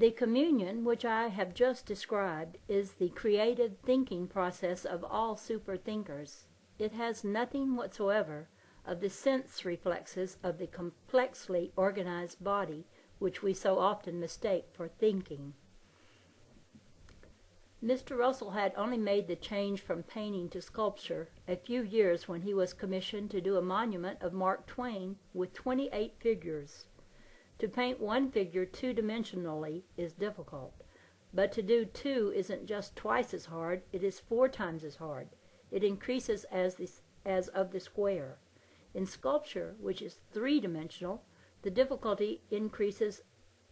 The communion which I have just described is the creative thinking process of all super-thinkers. It has nothing whatsoever of the sense reflexes of the complexly organized body which we so often mistake for thinking. Mr. Russell had only made the change from painting to sculpture a few years when he was commissioned to do a monument of Mark Twain with 28 figures. To paint one figure two-dimensionally is difficult, but to do two isn't just twice as hard, it is 4 times as hard. It increases as of the square. In sculpture, which is three-dimensional, the difficulty increases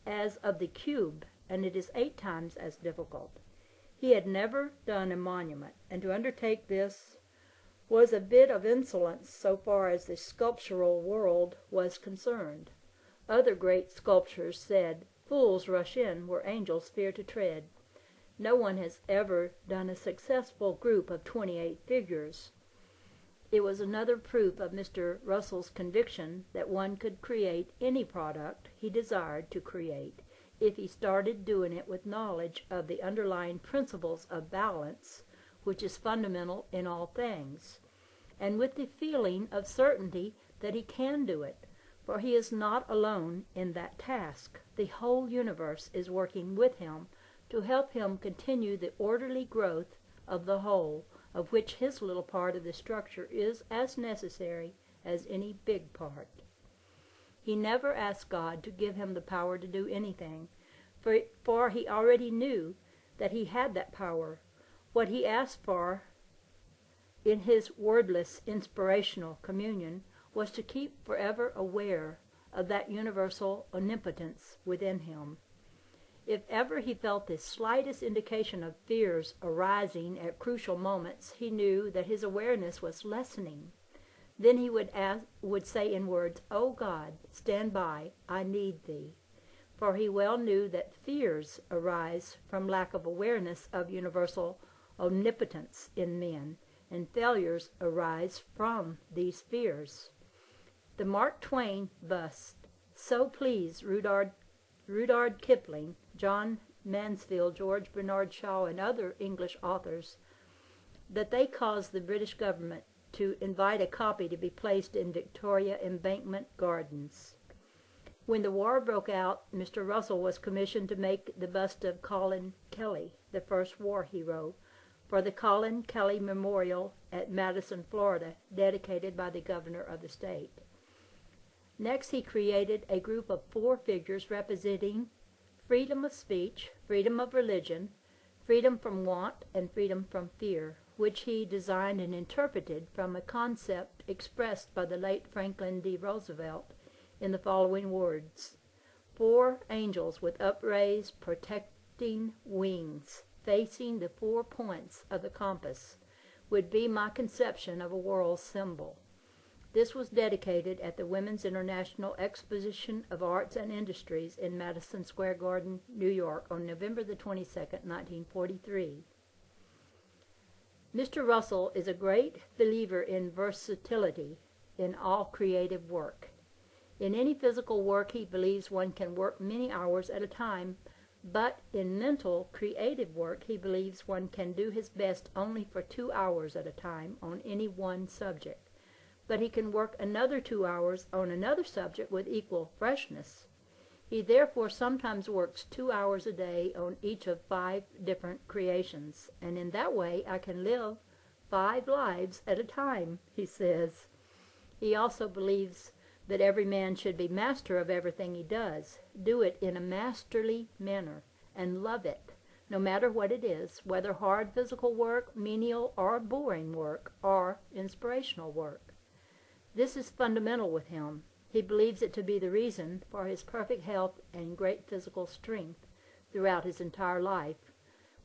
as of the cube, and it is 8 times as difficult. He had never done a monument, and to undertake this was a bit of insolence so far as the sculptural world was concerned. Other great sculptors said, "Fools rush in where angels fear to tread." No one has ever done a successful group of 28 figures. It was another proof of Mr. Russell's conviction that one could create any product he desired to create if he started doing it with knowledge of the underlying principles of balance, which is fundamental in all things, and with the feeling of certainty that he can do it, for he is not alone in that task. The whole universe is working with him to help him continue the orderly growth of the whole, of which his little part of the structure is as necessary as any big part. He never asked God to give him the power to do anything, for he already knew that he had that power. What he asked for in his wordless inspirational communion was to keep forever aware of that universal omnipotence within him. If ever he felt the slightest indication of fears arising at crucial moments, he knew that his awareness was lessening. Then he would say in words, "O God, stand by, I need thee." For he well knew that fears arise from lack of awareness of universal omnipotence in men, and failures arise from these fears. The Mark Twain bust so pleased Rudyard Kipling, John Mansfield, George Bernard Shaw, and other English authors that they caused the British government to invite a copy to be placed in Victoria Embankment Gardens. When the war broke out, Mr. Russell was commissioned to make the bust of Colin Kelly, the first war hero, for the Colin Kelly Memorial at Madison, Florida, dedicated by the governor of the state. Next, he created a group of 4 figures representing freedom of speech, freedom of religion, freedom from want, and freedom from fear, which he designed and interpreted from a concept expressed by the late Franklin D. Roosevelt in the following words: 4 angels with upraised, protecting wings, facing the 4 points of the compass, would be my conception of a world symbol. This was dedicated at the Women's International Exposition of Arts and Industries in Madison Square Garden, New York, on November the 22nd, 1943. Mr. Russell is a great believer in versatility in all creative work. In any physical work, he believes one can work many hours at a time, but in mental, creative work, he believes one can do his best only for 2 hours at a time on any one subject. But he can work another 2 hours on another subject with equal freshness. He therefore sometimes works 2 hours a day on each of 5 different creations, and in that way I can live 5 lives at a time, he says. He also believes that every man should be master of everything he does, do it in a masterly manner, and love it, no matter what it is, whether hard physical work, menial or boring work, or inspirational work. This is fundamental with him. He believes it to be the reason for his perfect health and great physical strength throughout his entire life,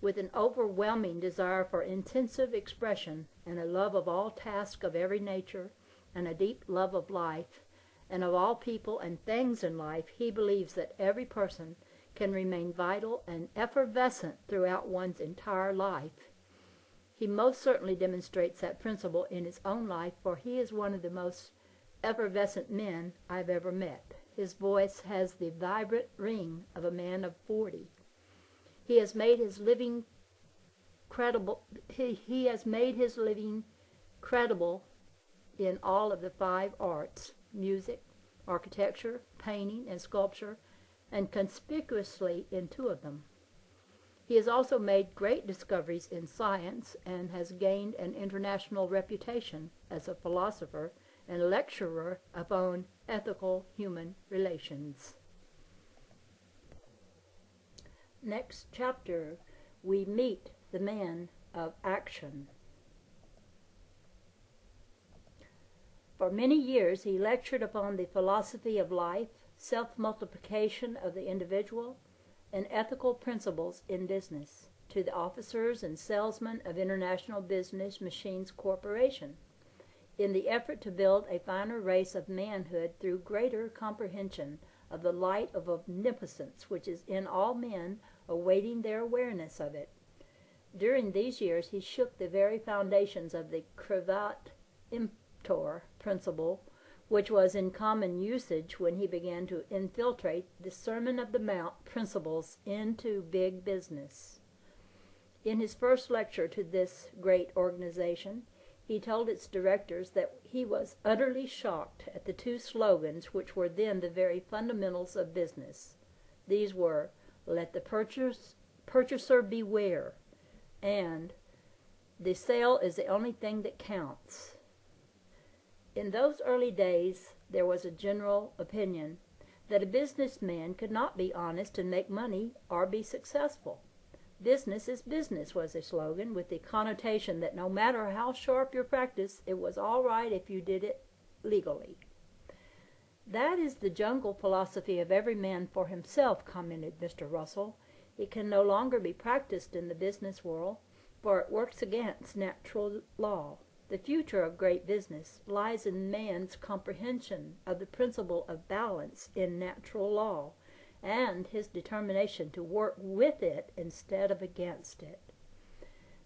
with an overwhelming desire for intensive expression and a love of all tasks of every nature and a deep love of life and of all people and things in life. He believes that every person can remain vital and effervescent throughout one's entire life. He most certainly demonstrates that principle in his own life, for he is one of the most effervescent men I've ever met. His voice has the vibrant ring of a man of 40. He has made his living credible. He has made his living credible in all of the 5 arts: music, architecture, painting, and sculpture, and conspicuously in 2 of them. He has also made great discoveries in science and has gained an international reputation as a philosopher and lecturer upon ethical human relations. Next chapter, we meet the man of action. For many years he lectured upon the philosophy of life, self-multiplication of the individual, and ethical principles in business to the officers and salesmen of International Business Machines Corporation, in the effort to build a finer race of manhood through greater comprehension of the light of omnipotence which is in all men, awaiting their awareness of it. During these years he shook the very foundations of the crevat emptor principle, which was in common usage when he began to infiltrate the Sermon of the Mount principles into big business. In his first lecture to this great organization, he told its directors that he was utterly shocked at the 2 slogans which were then the very fundamentals of business. These were, "Let the purchaser beware," and "The sale is the only thing that counts." In those early days there was a general opinion that a businessman could not be honest and make money or be successful. "Business is business" was a slogan, with the connotation that no matter how sharp your practice, it was all right if you did it legally. "That is the jungle philosophy of every man for himself," commented Mr. Russell. "It can no longer be practiced in the business world, for it works against natural law. The future of great business lies in man's comprehension of the principle of balance in natural law, and his determination to work with it instead of against it.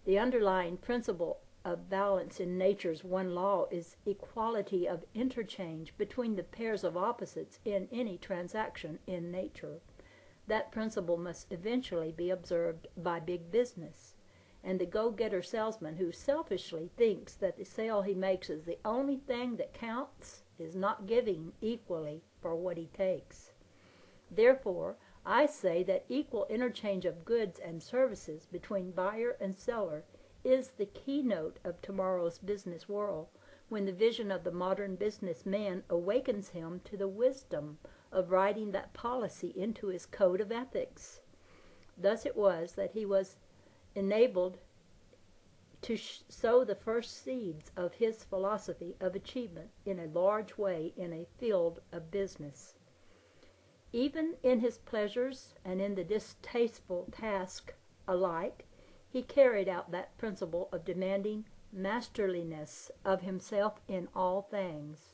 The underlying principle of balance in nature's one law is equality of interchange between the pairs of opposites in any transaction in nature. That principle must eventually be observed by big business, and the go-getter salesman who selfishly thinks that the sale he makes is the only thing that counts is not giving equally for what he takes. Therefore, I say that equal interchange of goods and services between buyer and seller is the keynote of tomorrow's business world, when the vision of the modern businessman awakens him to the wisdom of writing that policy into his code of ethics. Thus it was that he was enabled to sow the first seeds of his philosophy of achievement in a large way in a field of business. Even in his pleasures and in the distasteful task alike, he carried out that principle of demanding masterliness of himself in all things.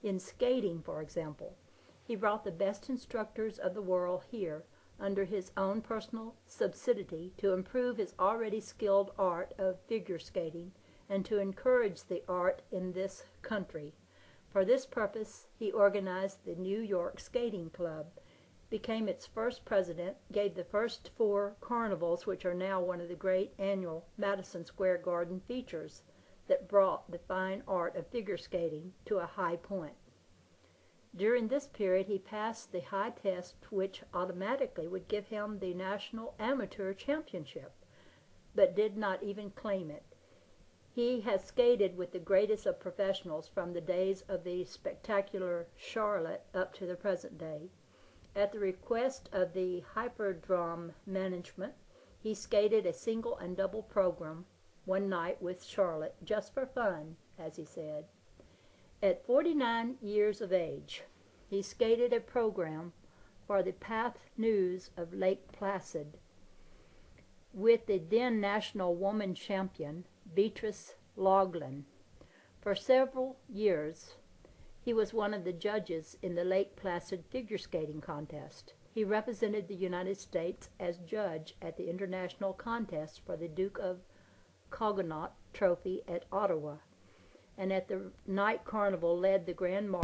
In skating, for example, he brought the best instructors of the world here under his own personal subsidy to improve his already skilled art of figure skating and to encourage the art in this country. For this purpose he organized the New York Skating Club, became its first president, gave the first 4 carnivals, which are now one of the great annual Madison Square Garden features that brought the fine art of figure skating to a high point. During this period he passed the high test which automatically would give him the National Amateur Championship, but did not even claim it. He has skated with the greatest of professionals from the days of the spectacular Charlotte up to the present day. At the request of the Hyperdrome management, he skated a single and double program one night with Charlotte, just for fun, as he said. At 49 years of age, he skated a program for the Path News of Lake Placid with the then national woman champion, Beatrice Loughlin. For several years, he was one of the judges in the Lake Placid figure skating contest. He represented the United States as judge at the international contest for the Duke of Cogonut Trophy at Ottawa, and at the night carnival led the Grand March